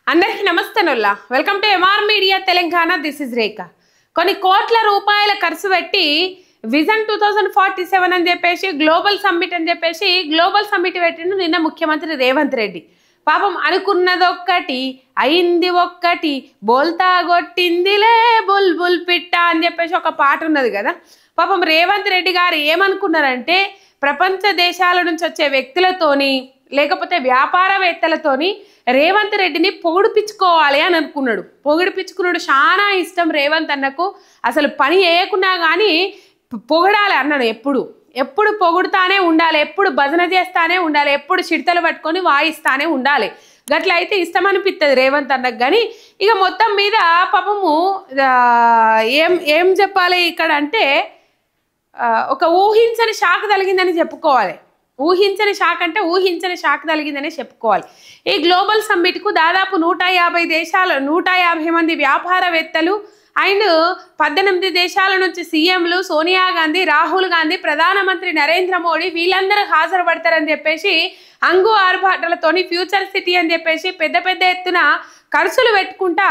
అందరికీ నమస్తే నొల్లా welcome to MR media Telangana. This is Rekha. కొన్ని కోట్ల రూపాయల ఖర్చు పెట్టి విజన్ 2047 అని చెప్పేసి గ్లోబల్ సమ్మిట్ అని చెప్పేసి గ్లోబల్ సమ్మిట్ పెట్టిండు నిన్న ముఖ్యమంత్రి రేవంత్ రెడ్డి. పాపం అనుకున్నదొక్కటి అయింది ఒక్కటి, బోల్తా కొట్టిందిలే బుల్ బుల్ పిట్ట అని చెప్పేసి ఒక పాట ఉన్నది కదా. పాపం రేవంత్ రెడ్డి గారు ఏమనుకున్నారంటే ప్రపంచ దేశాల నుంచి వచ్చే వ్యక్తులతోని లేకపోతే వ్యాపారవేత్తలతోని రేవంత్ రెడ్డిని పొగిడిపించుకోవాలి అని అనుకున్నాడు. పొగిడిపించుకున్నాడు. చాలా ఇష్టం రేవంత్ అన్నకు. అసలు పని చేయకున్నా కానీ పొగడాలి అన్నాడు. ఎప్పుడు పొగుడుతానే ఉండాలి, ఎప్పుడు భజన చేస్తానే ఉండాలి, ఎప్పుడు చిడతలు పట్టుకొని వాయిస్తానే ఉండాలి. గట్ల అయితే ఇష్టం అనిపిస్తుంది రేవంత్ అన్నకు. కానీ ఇక మొత్తం మీద పాపము ఏం చెప్పాలి ఇక్కడ అంటే ఒక ఊహించని షాక్ తగిలిందని చెప్పుకోవాలి. ఊహించని షాక్ అంటే ఊహించని షాక్ తగిలిందనే చెప్పుకోవాలి. ఈ గ్లోబల్ సమ్మిట్కు దాదాపు 150 దేశాలు 150 మంది వ్యాపారవేత్తలు అండ్ 18 దేశాల నుంచి సీఎంలు సోనియా గాంధీ, రాహుల్ గాంధీ, ప్రధానమంత్రి నరేంద్ర మోడీ వీళ్ళందరూ హాజరుపడతారని చెప్పేసి అంగు ఆర్భాటాలతోని ఫ్యూచర్ సిటీ అని చెప్పేసి పెద్ద ఎత్తున ఖర్చులు పెట్టుకుంటా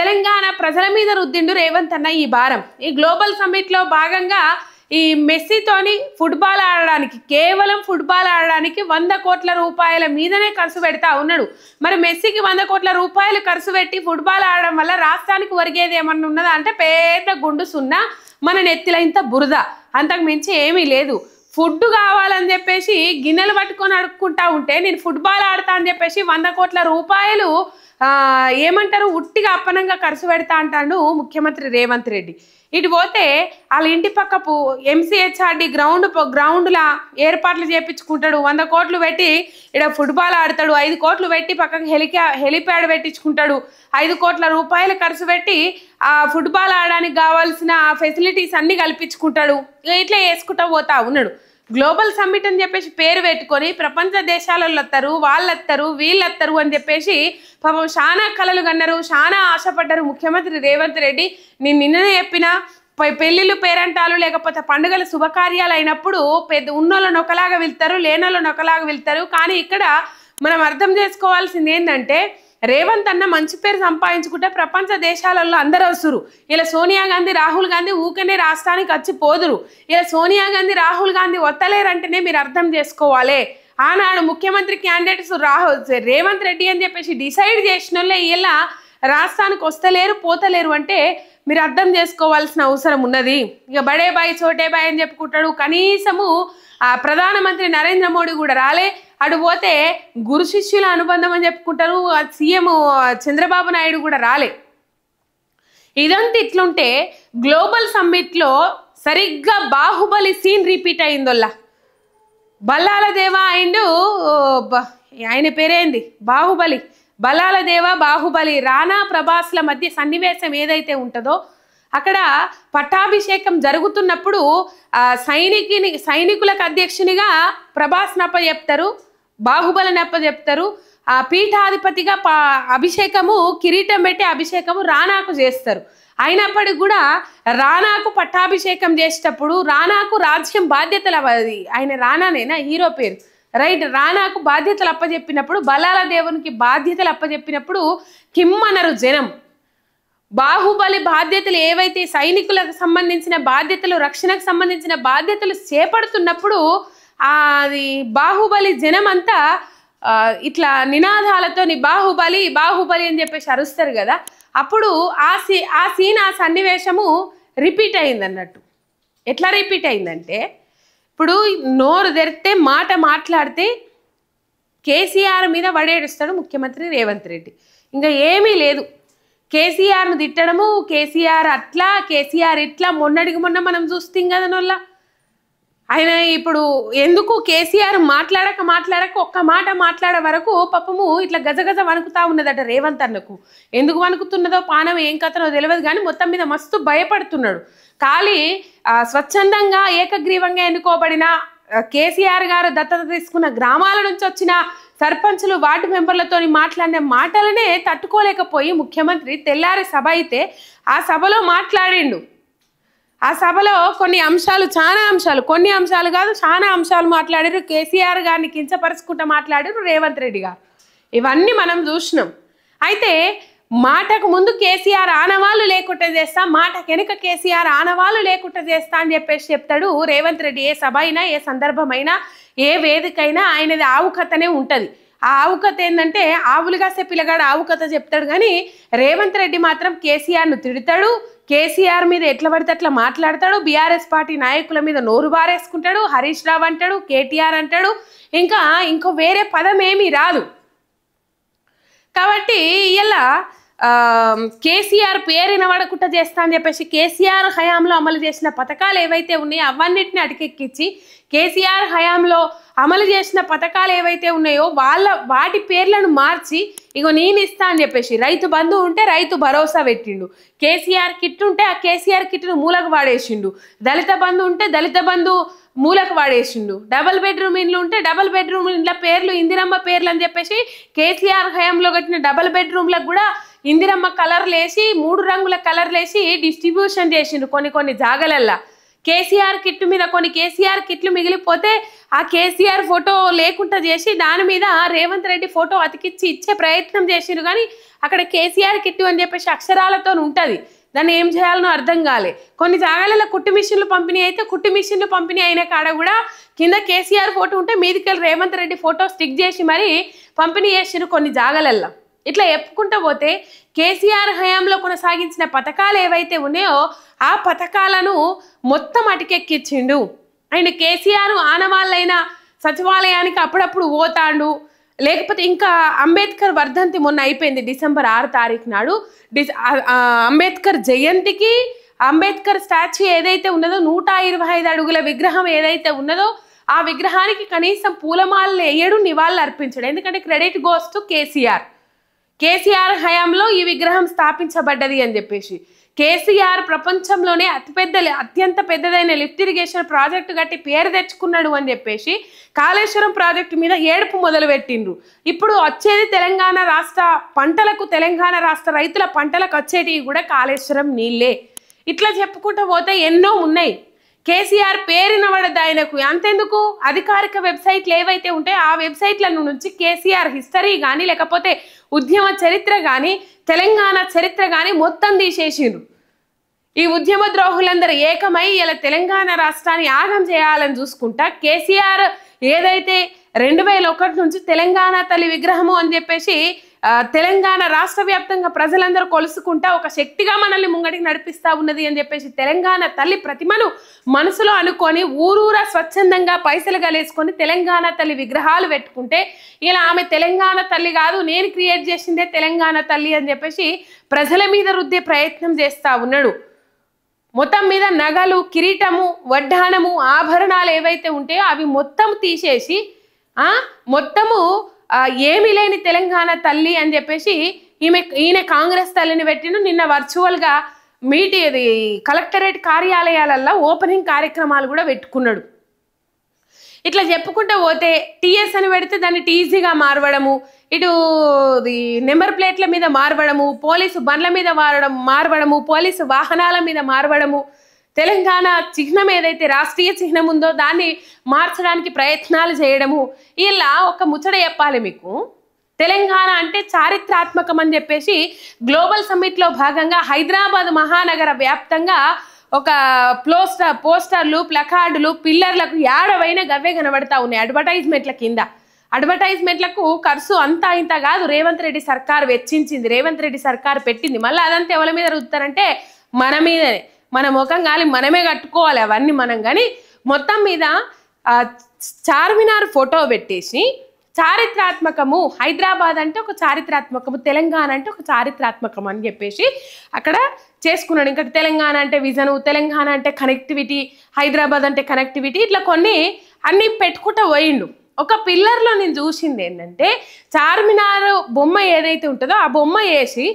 తెలంగాణ ప్రజల మీద రుద్దిండు రేవంత్ అన్న ఈ భారం. ఈ గ్లోబల్ సమ్మిట్లో భాగంగా ఈ మెస్సీతోని ఫుట్బాల్ ఆడడానికి, కేవలం ఫుట్బాల్ ఆడడానికి 100 కోట్ల రూపాయల మీదనే ఖర్చు పెడతా ఉన్నాడు. మరి మెస్సీకి 100 కోట్ల రూపాయలు ఖర్చు పెట్టి ఫుట్బాల్ ఆడడం వల్ల రాష్ట్రానికి ఒరిగేది ఏమన్నా ఉన్నదా అంటే పెద్ద గుండు సున్నా, మన నెత్తిలో ఇంత బురద, అంతకు మించి ఏమీ లేదు. ఫుడ్ కావాలని చెప్పేసి గిన్నెలు పట్టుకొని అడుక్కుంటా ఉంటే నేను ఫుట్బాల్ ఆడతా అని చెప్పేసి 100 కోట్ల రూపాయలు ఏమంటారు ఉట్టిగా అప్పనంగా ఖర్చు పెడతా అంటాడు ముఖ్యమంత్రి రేవంత్ రెడ్డి. ఇటు పోతే వాళ్ళ ఇంటి పక్కపు MCHRD గ్రౌండ్లా ఏర్పాట్లు చేయించుకుంటాడు. 100 కోట్లు పెట్టి ఇక్కడ ఫుట్బాల్ ఆడతాడు. 5 కోట్లు పెట్టి పక్కకు హెలిప్యాడ్ పెట్టించుకుంటాడు. 5 కోట్ల రూపాయలు ఖర్చు పెట్టి ఆ ఫుట్బాల్ ఆడడానికి కావాల్సిన ఫెసిలిటీస్ అన్ని కల్పించుకుంటాడు. ఇట్లా వేసుకుంటా పోతా ఉన్నాడు. గ్లోబల్ సమ్మిట్ అని చెప్పేసి పేరు పెట్టుకొని ప్రపంచ దేశాలలో వస్తారు, వీళ్ళొస్తారు అని చెప్పేసి పాపం చాలా కలలు కన్నారు, చాలా ఆశపడ్డారు ముఖ్యమంత్రి రేవంత్ రెడ్డి. నేను నిన్ననే చెప్పిన పెళ్ళిళ్ళు, పేరంటాలు లేకపోతే పండుగల శుభకార్యాలు అయినప్పుడు ఉన్నోళ్ళని ఒకలాగా వెళ్తారు, లేనోళ్ళని ఒకలాగా వెళ్తారు. కానీ ఇక్కడ మనం అర్థం చేసుకోవాల్సింది ఏంటంటే రేవంత్ అన్న మంచి పేరు సంపాదించుకుంటే ప్రపంచ దేశాలలో అందరూ వస్తురు. ఇలా సోనియా గాంధీ, రాహుల్ గాంధీ ఊకనే రాష్ట్రానికి వచ్చి పోదురు. ఇలా సోనియా గాంధీ, రాహుల్ గాంధీ వత్తలేరంటేనే మీరు అర్థం చేసుకోవాలి. ఆనాడు ముఖ్యమంత్రి క్యాండిడేట్స్ రేవంత్ రెడ్డి అని చెప్పేసి డిసైడ్ చేసిన వాళ్ళే ఇలా రాష్ట్రానికి వస్తలేరు, పోతలేరు అంటే మీరు అర్థం చేసుకోవాల్సిన అవసరం ఉన్నది. ఇక బడే బాయ్ చోటే బాయ్ అని చెప్పుకుంటాడు. కనీసము ప్రధానమంత్రి నరేంద్ర మోడీ కూడా రాలే. అటు పోతే గురు శిష్యుల అనుబంధం అని చెప్పుకుంటారు. సీఎం చంద్రబాబు నాయుడు కూడా రాలే. ఇదంతా ఇట్లుంటే గ్లోబల్ సమ్మిట్లో సరిగ్గా బాహుబలి సీన్ రిపీట్ అయిందోల్లా. బల్లాల దేవా అండ్ ఆయన పేరేంది బల్లాల దేవా బాహుబలి రానా ప్రభాస్ల మధ్య సన్నివేశం ఏదైతే ఉంటుందో అక్కడ పట్టాభిషేకం జరుగుతున్నప్పుడు సైనికులకు అధ్యక్షునిగా ప్రభాస్ నప్పచెప్తారు, బాహుబలి నప్పచెప్తారు. ఆ పీఠాధిపతిగా అభిషేకము కిరీటం పెట్టి అభిషేకము రానాకు చేస్తారు. అయినప్పటికీ కూడా రానాకు పట్టాభిషేకం చేసేటప్పుడు రానాకు రాజ్యం బాధ్యతలు ఆయన రానానేనా హీరో పేరు రైట్, రానాకు బాధ్యతలు అప్పచెప్పినప్పుడు బల్లాల దేవునికి బాధ్యతలు అప్పచెప్పినప్పుడు కిమ్మనరు జనం. బాహుబలి బాధ్యతలు ఏవైతే సైనికులకు సంబంధించిన బాధ్యతలు, రక్షణకు సంబంధించిన బాధ్యతలు చేపడుతున్నప్పుడు అది బాహుబలి జనం అంతా ఇట్లా నినాదాలతోని బాహుబలి అని చెప్పేసి అరుస్తారు కదా. అప్పుడు ఆ సన్నివేశము రిపీట్ అయింది అన్నట్టు. ఎట్లా రిపీట్ అయిందంటే ఇప్పుడు నోరు తెరితే మాట మాట్లాడితే కేసీఆర్ మీద వడేడుస్తాడు ముఖ్యమంత్రి రేవంత్ రెడ్డి. ఇంకా ఏమీ లేదు. కేసీఆర్ను తిట్టడము, కేసీఆర్ అట్లా, కేసీఆర్ ఇట్లా, మొన్న మనం చూస్తాం కదా నోళ్ళ. ఆయన ఇప్పుడు ఎందుకు కేసీఆర్ మాట్లాడక ఒక్క మాట మాట్లాడే వరకు పాపము ఇట్లా గజగజ వణుకుతా ఉన్నదట రేవంత్ అన్నకు. ఎందుకు వణుకుతున్నదో పానం ఏం కథనో తెలియదు కానీ మొత్తం మీద మస్తు భయపడుతున్నాడు. ఖాళీ స్వచ్ఛందంగా ఏకగ్రీవంగా ఎన్నుకోబడిన కేసీఆర్ గారు దత్తత తీసుకున్న గ్రామాల నుంచి వచ్చిన సర్పంచులు, వార్డు మెంబర్లతో మాట్లాడిన మాటలనే తట్టుకోలేకపోయి ముఖ్యమంత్రి తెల్లారి సభ అయితే ఆ సభలో మాట్లాడిండు. ఆ సభలో కొన్ని అంశాలు కాదు చాలా అంశాలు మాట్లాడారు. కేసీఆర్ గారిని కించపరుచుకుంటూ మాట్లాడారు రేవంత్ రెడ్డి గారు. ఇవన్నీ మనం చూసినాం. అయితే మాటకు ముందు కేసీఆర్ ఆనవాళ్ళు లేకుండా చేస్తా, మాటకు వెనుక కేసీఆర్ ఆనవాళ్ళు లేకుండా చేస్తా అని చెప్పేసి చెప్తాడు రేవంత్ రెడ్డి. ఏ సభ అయినా, ఏ సందర్భమైనా, ఏ వేదికైనా ఆయనది ఆవుకథనే ఉంటుంది. ఆ ఆవుకథ ఏంటంటే ఆవులుగాసే పిల్లగాడు ఆవుకథ చెప్తాడు, కానీ రేవంత్ రెడ్డి మాత్రం కేసీఆర్ను తిడతాడు, కేసీఆర్ మీద ఎట్లా పడితే అట్లా మాట్లాడతాడు, బీఆర్ఎస్ పార్టీ నాయకుల మీద నోరు బారేసుకుంటాడు, హరీష్ రావు అంటాడు, కేటీఆర్ అంటాడు, ఇంకో వేరే పదం ఏమీ రాదు. కాబట్టి ఇలా కేసీఆర్ పేరు వినబడకుండా చేస్తా అని చెప్పేసి కేసీఆర్ హయాంలో అమలు చేసిన పథకాలు ఏవైతే ఉన్నాయో అవన్నిటిని అటకెక్కించి కేసీఆర్ హయాంలో అమలు చేసిన పథకాలు ఏవైతే ఉన్నాయో వాటి పేర్లను మార్చి ఇగో నేను ఇస్తా అని చెప్పేసి రైతు బంధు ఉంటే రైతు భరోసా పెట్టిండు, కేసీఆర్ కిట్ ఉంటే ఆ కేసీఆర్ కిట్ను మూలకు వాడేసిండు, దళిత బంధు ఉంటే దళిత బంధు మూలకు వాడేసిండు, డబల్ బెడ్రూమ్ ఇండ్లు ఉంటే డబల్ బెడ్రూమ్ ఇండ్ల పేర్లు ఇందిరమ్మ పేర్లు అని చెప్పేసి కేసీఆర్ హయాంలో కట్టిన డబల్ బెడ్రూమ్లకు కూడా ఇందిరమ్మ కలర్లు వేసి 3 రంగుల కలర్లు వేసి డిస్ట్రిబ్యూషన్ చేసిండు కొన్ని జాగలల్లా. కేసీఆర్ కిట్ మీద కొన్ని కేసీఆర్ కిట్లు మిగిలిపోతే ఆ కేసీఆర్ ఫోటో లేకుండా చేసి దాని మీద రేవంత్ రెడ్డి ఫోటో అతికిచ్చి ఇచ్చే ప్రయత్నం చేసిండ్రు, కానీ అక్కడ కేసీఆర్ కిట్టు అని చెప్పేసి అక్షరాలతో ఉంటుంది. దాన్ని ఏం చేయాలనో అర్థం కాలే. కొన్ని జాగాలలో కుట్టు మిషన్లు పంపిణీ అయితే కుట్టు మిషన్లు పంపిణీ అయిన కాడ కూడా కింద కేసీఆర్ ఫోటో ఉంటే మీదికెళ్ళి రేవంత్ రెడ్డి ఫోటో స్టిక్ చేసి మరి పంపిణీ చేసిండ్రు కొన్ని జాగాలల్లో. ఇట్లా చెప్పుకుంటూ పోతే కేసీఆర్ హయాంలో కొనసాగించిన పథకాలు ఏవైతే ఉన్నాయో ఆ పథకాలను మొత్తం అటకెక్కించిండు. అండ్ కేసీఆర్ ఆనవాళ్ళైన సచివాలయానికి అప్పుడప్పుడు పోతాడు. లేకపోతే ఇంకా అంబేద్కర్ వర్ధంతి మొన్న అయిపోయింది డిసెంబర్ 6 తారీఖు నాడు. అంబేద్కర్ జయంతికి అంబేద్కర్ స్టాచ్యూ ఏదైతే ఉన్నదో 125 అడుగుల విగ్రహం ఏదైతే ఉన్నదో ఆ విగ్రహానికి కనీసం పూలమాలలు వేయడు, నివాళులు అర్పించడు. ఎందుకంటే క్రెడిట్ గోస్ టు కేసీఆర్ హయాంలో ఈ విగ్రహం స్థాపించబడ్డది అని చెప్పేసి. కేసీఆర్ ప్రపంచంలోనే అత్యంత పెద్దదైన లిఫ్ట్ ఇరిగేషన్ ప్రాజెక్టు కట్టి పేరు తెచ్చుకున్నాడు అని చెప్పేసి కాళేశ్వరం ప్రాజెక్టు మీద ఏడుపు మొదలుపెట్టిండ్రు. ఇప్పుడు వచ్చేది తెలంగాణ రాష్ట్ర రైతుల పంటలకు వచ్చేటివి కూడా కాళేశ్వరం నీళ్ళే. ఇట్లా చెప్పుకుంటూ పోతే ఎన్నో ఉన్నాయి. కేసీఆర్ పేరున పడద్దు ఆయనకు. అంతెందుకు, అధికారిక వెబ్సైట్లు ఏవైతే ఉంటాయో ఆ వెబ్సైట్ల నుంచి కేసీఆర్ హిస్టరీ కానీ లేకపోతే ఉద్యమ చరిత్ర కానీ తెలంగాణ చరిత్ర కానీ మొత్తం తీసేసిండ్రు. ఈ ఉద్యమ ద్రోహులందరూ ఏకమై ఇలా తెలంగాణ రాష్ట్రాన్ని ఆగం చేయాలని చూసుకుంటా కేసీఆర్ ఏదైతే 2001 నుంచి తెలంగాణ తల్లి విగ్రహము అని చెప్పేసి తెలంగాణ రాష్ట్ర వ్యాప్తంగా ప్రజలందరూ కొలుసుకుంటా ఒక శక్తిగా మనల్ని ముంగడికి నడిపిస్తా ఉన్నది అని చెప్పేసి తెలంగాణ తల్లి ప్రతిమను మనసులో అనుకొని ఊరూరా స్వచ్ఛందంగా పైసలు గలేసుకొని తెలంగాణ తల్లి విగ్రహాలు పెట్టుకుంటే ఇలా ఆమె తెలంగాణ తల్లి కాదు, నేను క్రియేట్ చేసిందే తెలంగాణ తల్లి అని చెప్పేసి ప్రజల మీద రుద్దే ప్రయత్నం చేస్తా ఉన్నాడు. మొత్తం మీద నగలు, కిరీటము, వడ్డానము, ఆభరణాలు ఏవైతే ఉంటాయో అవి మొత్తం తీసేసి మొత్తము ఏమీ లేని తెలంగాణ తల్లి అని చెప్పేసి ఈయన కాంగ్రెస్ తల్లిని పెట్టిండు. నిన్న వర్చువల్గా కలెక్టరేట్ కార్యాలయాలల్లో ఓపెనింగ్ కార్యక్రమాలు కూడా పెట్టుకున్నాడు. ఇట్లా చెప్పుకుంటూ పోతే టీఎస్ అని పెడితే దాన్ని టీజీగా మార్వడము, ఇటు నెంబర్ ప్లేట్ల మీద మార్వడము, పోలీసు బండ్ల మీద మార్వడము, పోలీసు వాహనాల మీద మార్వడము, తెలంగాణ చిహ్నం ఏదైతే రాష్ట్రీయ చిహ్నం ఉందో దాన్ని మార్చడానికి ప్రయత్నాలు చేయడము. ఇలా ఒక ముచ్చట చెప్పాలి మీకు. తెలంగాణ అంటే చారిత్రాత్మకం అని చెప్పేసి గ్లోబల్ సమ్మిట్లో భాగంగా హైదరాబాద్ మహానగర వ్యాప్తంగా ఒక పోస్టర్లు, ప్లకార్డులు, పిల్లర్లకు ఏడవైన గవ్వే కనబడతా ఉన్నాయి అడ్వర్టైజ్మెంట్ల కింద. అడ్వర్టైజ్మెంట్లకు ఖర్చు అంతా ఇంత కాదు, రేవంత్ రెడ్డి సర్కార్ వెచ్చించింది, రేవంత్ రెడ్డి సర్కార్ పెట్టింది. మళ్ళీ అదంతా ఎవరి మీద రుద్దుతారంటే మన మీదనే. మన ముఖం గాలి మనమే కట్టుకోవాలి అవన్నీ మనం. కానీ మొత్తం మీద చార్మినార్ ఫోటో పెట్టేసి చారిత్రాత్మకము, హైదరాబాద్ అంటే ఒక చారిత్రాత్మకము, తెలంగాణ అంటే ఒక చారిత్రాత్మకం అని చెప్పేసి అక్కడ చేసుకున్నాడు. ఇంకా తెలంగాణ అంటే విజను, తెలంగాణ అంటే కనెక్టివిటీ, హైదరాబాద్ అంటే కనెక్టివిటీ, ఇట్లా కొన్ని అన్నీ పెట్టుకుంటూ పోయిండు. ఒక పిల్లర్లో నేను చూసింది ఏంటంటే చార్మినార్ బొమ్మ ఏదైతే ఉంటుందో ఆ బొమ్మ వేసి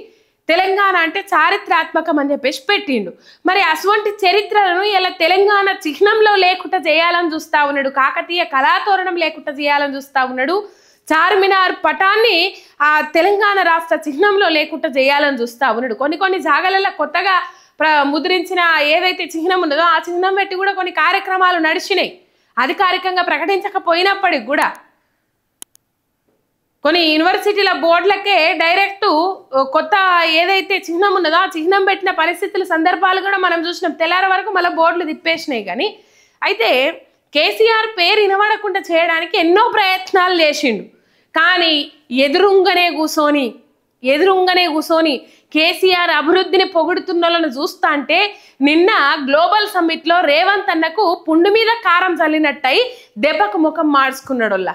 తెలంగాణ అంటే చారిత్రాత్మకం అని చెప్పేసి పెట్టిండు. మరి అటువంటి చరిత్రను ఇలా తెలంగాణ చిహ్నంలో లేకుండా చేయాలని చూస్తా ఉన్నాడు, కాకతీయ కళాతోరణం లేకుండా చేయాలని చూస్తా ఉన్నాడు, చార్మినార్ పటాన్ని ఆ తెలంగాణ రాష్ట్ర చిహ్నంలో లేకుండా చేయాలని చూస్తా ఉన్నాడు. కొన్ని జాగాలలో కొత్తగా ముద్రించిన ఏదైతే చిహ్నం ఉన్నదో ఆ చిహ్నం పెట్టి కూడా కొన్ని కార్యక్రమాలు నడిచినాయి. అధికారికంగా ప్రకటించకపోయినప్పటికి కూడా కొన్ని యూనివర్సిటీల బోర్డులకే డైరెక్ట్ కొత్త ఏదైతే చిహ్నం ఉన్నదో ఆ చిహ్నం పెట్టిన పరిస్థితుల సందర్భాలు కూడా మనం చూసినాం. తెల్లారి వరకు మళ్ళీ బోర్డులు తిప్పేసినాయి. కానీ అయితే కేసీఆర్ పేరు వినబడకుండా చేయడానికి ఎన్నో ప్రయత్నాలు చేసిండు. కానీ ఎదురుంగనే కూర్చొని కేసీఆర్ అభివృద్ధిని పొగుడుతున్న వాళ్ళను చూస్తా అంటే నిన్న గ్లోబల్ సమ్మిట్లో రేవంత్ అన్నకు పుండు మీద కారం చల్లినట్టయి దెబ్బకు ముఖం మార్చుకున్నాడోళ్ళ.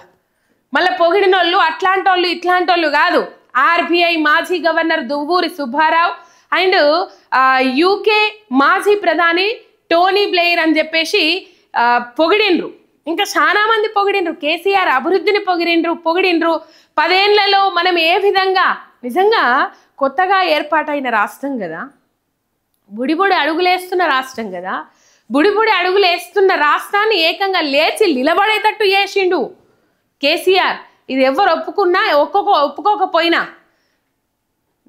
మళ్ళీ పొగిడిన వాళ్ళు అట్లాంటి వాళ్ళు ఇట్లాంటి వాళ్ళు కాదు. ఆర్బీఐ మాజీ governor Duvvuri Subbarao and UK మాజీ ప్రధాని టోనీ బ్లెయిర్ అని చెప్పేసి పొగిడిండ్రు. ఇంకా చాలా మంది పొగిడిండ్రు. కేసీఆర్ అభివృద్ధిని పొగిడిండ్రు. 10 ఏళ్లలో మనం ఏ విధంగా నిజంగా కొత్తగా ఏర్పాటైన రాష్ట్రం కదా, బుడిబుడి అడుగులేస్తున్న రాష్ట్రం కదా, బుడిబుడి అడుగులేస్తున్న రాష్ట్రాన్ని ఏకంగా లేచి నిలబడేటట్టు చేసిండు కేసీఆర్. ఇది ఎవరు ఒప్పుకోకపోయినా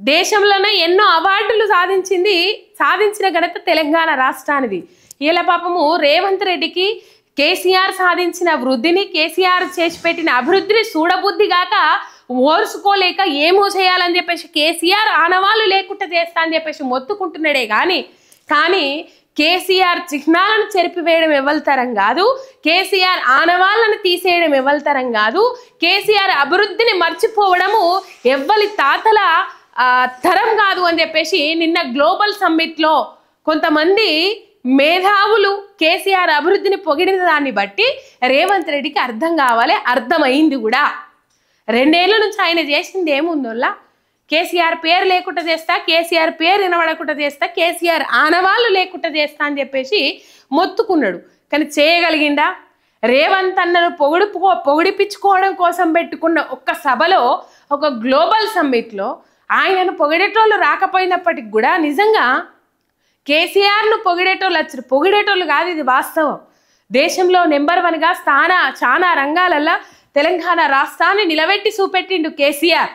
దేశంలోనే ఎన్నో అవార్డులు సాధించిన ఘనత తెలంగాణ రాష్ట్రానిది. ఇలా పాపము రేవంత్ రెడ్డికి కేసీఆర్ సాధించిన వృద్ధిని, కేసీఆర్ చేసి పెట్టిన అభివృద్ధిని చూడబుద్ధి గాక ఓర్చుకోలేక ఏమో చేయాలని చెప్పేసి కేసీఆర్ ఆనవాళ్ళు లేకుండా చేస్తా అని చెప్పేసి మొత్తుకుంటున్నాడే కానీ కేసీఆర్ చిహ్నాలను చెరిపివేయడం ఎవరితరం కాదు, కేసీఆర్ ఆనవాళ్ళను తీసేయడం ఎవరితరం కాదు, కేసీఆర్ అభివృద్ధిని మర్చిపోవడము ఎవ్వరి తాతల తరం కాదు అని చెప్పేసి నిన్న గ్లోబల్ సమ్మిట్లో కొంతమంది మేధావులు కేసీఆర్ అభివృద్ధిని పొగిడిన దాన్ని బట్టి రేవంత్ రెడ్డికి అర్థం కావాలి, అర్థమైంది కూడా. 2 ఏళ్ల నుంచి ఆయన చేసింది ఏముందోళ్ళ, కేసీఆర్ పేరు లేకుండా చేస్తా, కేసీఆర్ పేరు వినబడకుండా చేస్తా, కేసీఆర్ ఆనవాళ్ళు లేకుండా చేస్తా అని చెప్పేసి మొత్తుకున్నాడు. కానీ చేయగలిగిండా? రేవంత్ అన్నను పొగిడిపించుకోవడం కోసం పెట్టుకున్న ఒక్క సభలో, ఒక గ్లోబల్ సమ్మిట్లో ఆయనను పొగిడేటోళ్ళు రాకపోయినప్పటికి కూడా నిజంగా కేసీఆర్ను పొగిడేటోళ్ళు కాదు, ఇది వాస్తవం. దేశంలో నెంబర్ 1గా చాలా రంగాలల్లో తెలంగాణ రాష్ట్రాన్ని నిలబెట్టి చూపెట్టిండు కేసీఆర్.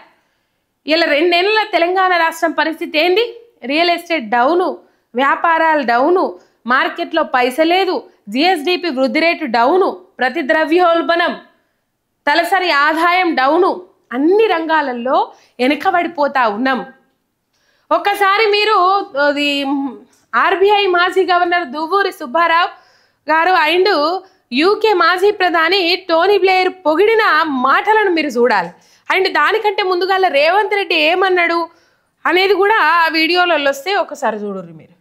ఇలా 2 ఏళ్ళ తెలంగాణ రాష్ట్రం పరిస్థితి ఏంది? రియల్ ఎస్టేట్ డౌను, వ్యాపారాలు డౌను, మార్కెట్లో పైసలేదు, జిఎస్డిపి వృద్ధి రేటు డౌను, ప్రతి ద్రవ్యోల్బణం, తలసరి ఆదాయం డౌను, అన్ని రంగాలలో వెనుకబడిపోతా ఉన్నాం. ఒక్కసారి మీరు ఆర్బీఐ మాజీ గవర్నర్ దువ్వూరి సుబ్బారావు గారు అండ్ యూకే మాజీ ప్రధాని టోనీ బ్లెయిర్ పొగిడిన మాటలను మీరు చూడాలి. అండ్ దానికంటే ముందుగా రేవంత్ రెడ్డి ఏమన్నాడు అనేది కూడా ఆ వీడియోలలో వస్తే ఒకసారి చూడరు మీరు.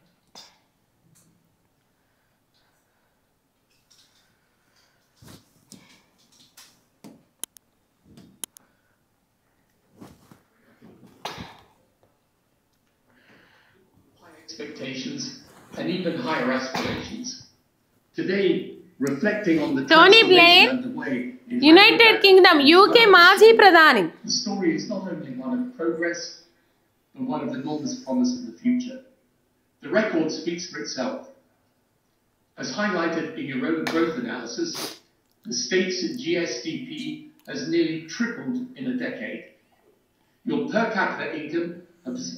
Expectations and even higher aspirations. Today, reflecting on the Tony Blair, United Kingdom, UK Maji Pradhani. The story is not only one of progress, but one of enormous promise of the future. The record speaks for itself. As highlighted in your own growth analysis, the state's GSDP has nearly tripled in a decade. Your per capita income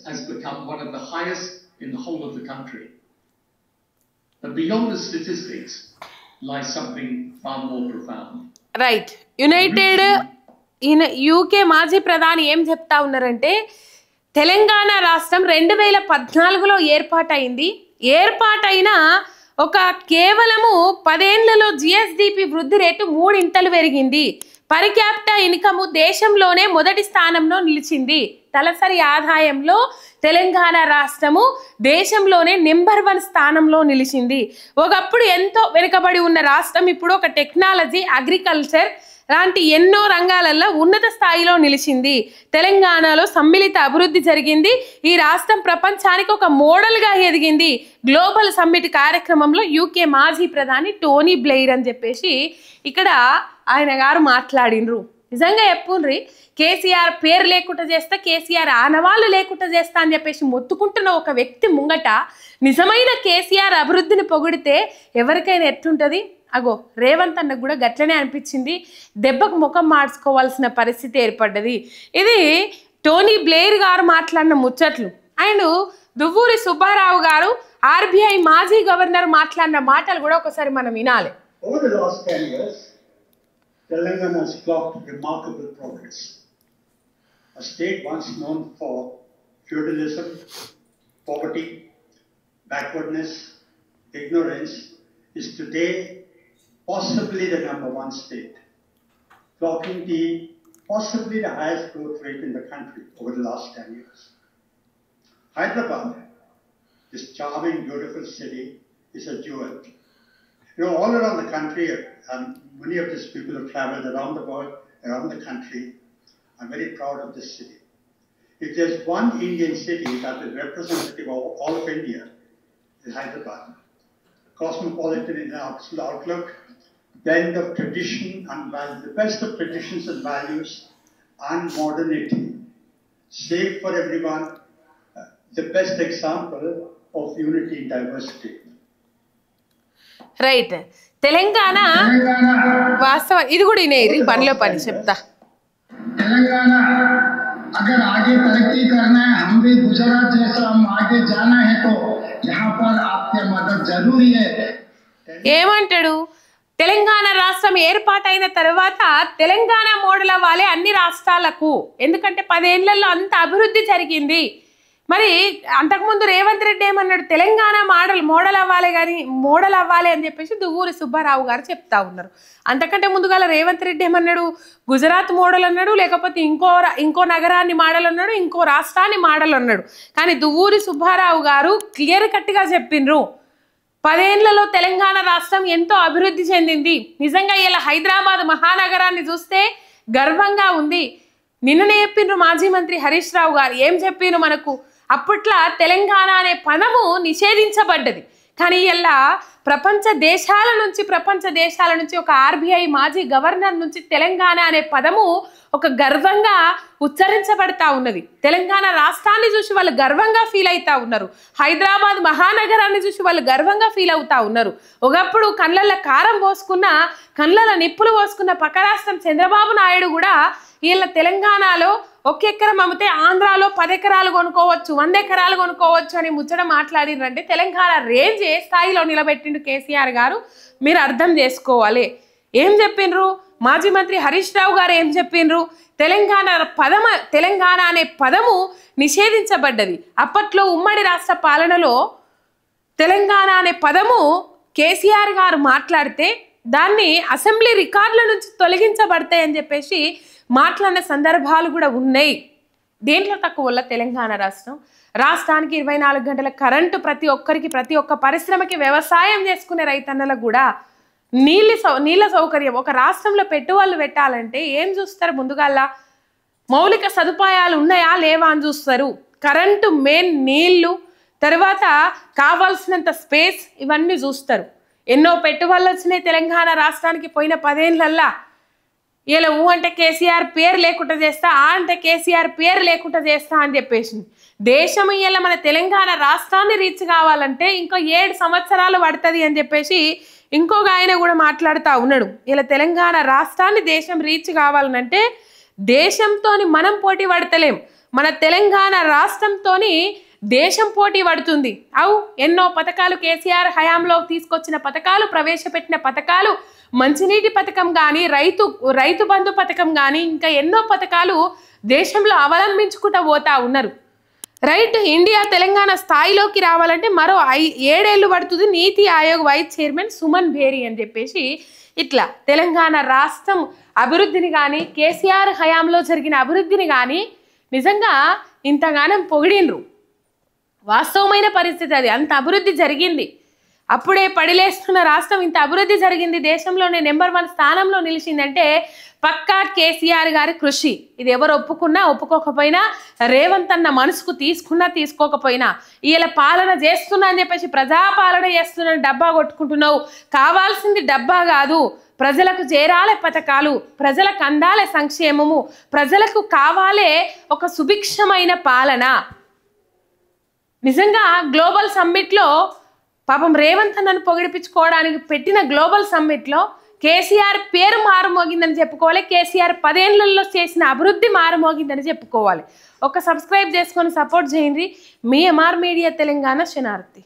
has become one of the highest in the whole of the country. But beyond the statistics lies something far more profound. Right. UK మాజీ ప్రధాని ఏం చెప్తా ఉన్నారంటే తెలంగాణ రాష్ట్రం 2014లో ఏర్పాటైన ఒక కేవలము 10 ఏళ్లలో జిఎస్డిపి వృద్ధి రేటు 3 ఇంతలు పెరిగింది. పర్ క్యాపిటా ఇన్కమ్ దేశంలోనే మొదటి స్థానంలో నిలిచింది. తలసరి ఆదాయంలో తెలంగాణ రాష్ట్రము దేశంలోనే నెంబర్ 1 స్థానంలో నిలిచింది. ఒకప్పుడు ఎంతో వెనుకబడి ఉన్న రాష్ట్రం ఇప్పుడు ఒక టెక్నాలజీ, అగ్రికల్చర్ లాంటి ఎన్నో రంగాలలో ఉన్నత స్థాయిలో నిలిచింది. తెలంగాణలో సమ్మిళిత అభివృద్ధి జరిగింది. ఈ రాష్ట్రం ప్రపంచానికి ఒక మోడల్గా ఎదిగింది. గ్లోబల్ సమ్మిట్ కార్యక్రమంలో యూకే మాజీ ప్రధాని టోనీ బ్లెయిర్ అని చెప్పేసి ఇక్కడ ఆయన గారు మాట్లాడినరు. నిజంగా చెప్పుండ్రి, కేసీఆర్ పేరు లేకుండా చేస్తా, కేసీఆర్ ఆనవాళ్ళు లేకుండా చేస్తా అని చెప్పేసి మొత్తుకుంటున్న ఒక వ్యక్తి ముంగట నిజమైన కేసీఆర్ అభివృద్ధిని పొగిడితే ఎవరికైనా ఎట్లుంటుంది? అగో రేవంత్ అన్నకు కూడా గట్లనే అనిపించింది. దెబ్బకు ముఖం మార్చుకోవాల్సిన పరిస్థితి ఏర్పడ్డది. ఇది టోనీ బ్లెయిర్ గారు మాట్లాడిన ముచ్చట్లు. అండ్ దువ్వూరి సుబ్బారావు గారు ఆర్బీఐ మాజీ గవర్నర్ మాట్లాడిన మాటలు కూడా ఒకసారి మనం వినాలి. Over the last 10 years, Telangana has clocked remarkable progress. A state once known for feudalism, poverty, backwardness, ignorance, is today possibly the #1 state, clocking possibly the highest growth rate in the country over the last 10 years. Hyderabad, this charming, beautiful city, is a jewel. You know, all around the country, many of these people have traveled around the world, around the country. I'm very proud of this city. If there's one Indian city that is representative of all of India, it's Hyderabad. Cosmopolitan in its outlook, blend of tradition and value, the best of traditions and values and modernity. Safe for everyone, the best example of unity in diversity. Right. Telangana వాస్తవ ఇది కూడా ఇనేది పనిలో పని చెప్తా. తెలంగాణ अगर आगे तरक्की करना है, हम भी गुजरात जैसा हम आगे जाना है, तो यहाँ पर आपकी मदद जरूरी है. ఏమంటాడు? తెలంగాణ రాష్ట్రం ఏర్పాటైన తర్వాత తెలంగాణ మోడల్ అవ్వాలి అన్ని రాష్ట్రాలకు, ఎందుకంటే 10 ఏళ్లలో అంత అభివృద్ధి జరిగింది. మరి అంతకుముందు రేవంత్ రెడ్డి ఏమన్నాడు? తెలంగాణ మోడల్ అవ్వాలి అని చెప్పేసి దువ్వూరి సుబ్బారావు గారు చెప్తా ఉన్నారు. అంతకంటే ముందుగా రేవంత్ రెడ్డి ఏమన్నాడు? గుజరాత్ మోడల్ అన్నాడు, లేకపోతే ఇంకో నగరాన్ని మోడల్ అన్నాడు, ఇంకో రాష్ట్రాన్ని మోడల్ అన్నాడు. కానీ దువ్వూరి సుబ్బారావు గారు క్లియర్ కట్గా చెప్పిండ్రు, 10 ఏళ్లలో తెలంగాణ రాష్ట్రం ఎంతో అభివృద్ధి చెందింది. నిజంగా ఇలా హైదరాబాద్ మహానగరాన్ని చూస్తే గర్వంగా ఉంది. నిన్ననే చెప్పిండ్రు మాజీ మంత్రి హరీష్ రావు గారు. ఏం చెప్పిండ్రు? మనకు అప్పట్లో తెలంగాణ అనే పదము నిషేధించబడ్డది. కానీ ఇలా ప్రపంచ దేశాల నుంచి ఒక ఆర్బీఐ మాజీ గవర్నర్ నుంచి తెలంగాణ అనే పదము ఒక గర్వంగా ఉచ్చరించబడతా ఉన్నది. తెలంగాణ రాష్ట్రాన్ని చూసి వాళ్ళు గర్వంగా ఫీల్ అవుతా ఉన్నారు. హైదరాబాద్ మహానగరాన్ని చూసి వాళ్ళు గర్వంగా ఫీల్ అవుతా ఉన్నారు. ఒకప్పుడు కళ్ళల్లో కారం పోసుకున్న, కళ్ళల్లో నిప్పులు పోసుకున్న పక్క రాష్ట్రం చంద్రబాబు నాయుడు కూడా వీళ్ళ తెలంగాణలో 1 ఎకరం అమ్మితే ఆంధ్రాలో 10 ఎకరాలు కొనుక్కోవచ్చు, 100 ఎకరాలు కొనుక్కోవచ్చు అని ముచ్చట మాట్లాడినంటే తెలంగాణ రేంజ్ ఏ స్థాయిలో నిలబెట్టిండు కేసీఆర్ గారు మీరు అర్థం చేసుకోవాలి. ఏం చెప్పిండ్రు మాజీ మంత్రి హరీష్ రావు గారు? ఏం చెప్పిండ్రు? తెలంగాణ అనే పదము నిషేధించబడ్డది. అప్పట్లో ఉమ్మడి రాష్ట్ర పాలనలో తెలంగాణ అనే పదము కేసీఆర్ గారు మాట్లాడితే దాన్ని అసెంబ్లీ రికార్డుల నుంచి తొలగించబడతాయని చెప్పేసి మాట్లాడిన సందర్భాలు కూడా ఉన్నాయి. దేంట్లో తక్కువ వల్ల తెలంగాణ రాష్ట్రానికి 24 గంటల కరెంటు, ప్రతి ఒక్క పరిశ్రమకి, వ్యవసాయం చేసుకునే రైతన్నలకు కూడా నీళ్ళ సౌకర్యం. ఒక రాష్ట్రంలో పెట్టుబడులు పెట్టాలంటే ఏం చూస్తారు? ముందుగాల మౌలిక సదుపాయాలు ఉన్నాయా లేవా అని చూస్తారు. కరెంటు మెయిన్, నీళ్లు, తర్వాత కావాల్సినంత స్పేస్, ఇవన్నీ చూస్తారు. ఎన్నో పెట్టుబడులు వచ్చినాయి తెలంగాణ రాష్ట్రానికి పోయిన 10 ఏళ్లల్లా. ఇలా అంటే కేసీఆర్ పేరు లేకుండా చేస్తా, అంటే కేసీఆర్ పేరు లేకుండా చేస్తా అని చెప్పేసి దేశం ఇలా మన తెలంగాణ రాష్ట్రాన్ని రీచ్ కావాలంటే ఇంకో 7 సంవత్సరాలు పడుతుంది అని చెప్పేసి ఇంకొక ఆయన కూడా మాట్లాడుతూ ఉన్నాడు. ఇలా తెలంగాణ రాష్ట్రాన్ని దేశం రీచ్ కావాలంటే దేశంతో మనం పోటీ పడతలేం, మన తెలంగాణ రాష్ట్రంతో దేశం పోటీ పడుతుంది. ఎన్నో పథకాలు కేసీఆర్ హయాంలో తీసుకొచ్చిన పథకాలు, ప్రవేశపెట్టిన పథకాలు, మంచినీటి పథకం కానీ, రైతు బంధు పథకం కానీ, ఇంకా ఎన్నో పథకాలు దేశంలో అవలంబించుకుంటూ పోతా ఉన్నారు. రైట్. ఇండియా తెలంగాణ స్థాయిలోకి రావాలంటే మరో 7 ఏళ్ళు పడుతుంది. నీతి ఆయోగ్ వైస్ చైర్మన్ సుమన్ భేరి అని చెప్పేసి ఇట్లా తెలంగాణ రాష్ట్రం అభివృద్ధిని కానీ, కేసీఆర్ హయాంలో జరిగిన అభివృద్ధిని కానీ నిజంగా ఇంతగానం పొగిడినరు. వాస్తవమైన పరిస్థితి అది. అంత అభివృద్ధి జరిగింది. అప్పుడే పడిలేస్తున్న రాష్ట్రం ఇంత అభివృద్ధి జరిగింది, దేశంలోనే నెంబర్ 1 స్థానంలో నిలిచిందంటే పక్కా కేసీఆర్ గారి కృషి. ఇది ఎవరు ఒప్పుకున్నా ఒప్పుకోకపోయినా, రేవంత్ అన్న మనసుకు తీసుకున్నా తీసుకోకపోయినా, ఇలా పాలన చేస్తున్నా అని చెప్పేసి ప్రజాపాలన చేస్తున్నా డబ్బా కొట్టుకుంటున్నావు. కావాల్సింది డబ్బా కాదు, ప్రజలకు చేరాలే పథకాలు, ప్రజలకు అందాలే సంక్షేమము, ప్రజలకు కావాలే ఒక సుభిక్షమైన పాలన. నిజంగా గ్లోబల్ సమ్మిట్లో పాపం రేవంత్ అన్నను పొగిడిపించుకోవడానికి పెట్టిన గ్లోబల్ సమ్మిట్లో కేసీఆర్ పేరు మారుమోగిందని చెప్పుకోవాలి, కేసీఆర్ 10 ఏళ్లలో చేసిన అభివృద్ధి మారుమోగిందని చెప్పుకోవాలి. ఒక సబ్స్క్రైబ్ చేసుకొని సపోర్ట్ చేయండి. మీ ఎంఆర్ మీడియా తెలంగాణ శనార్థి.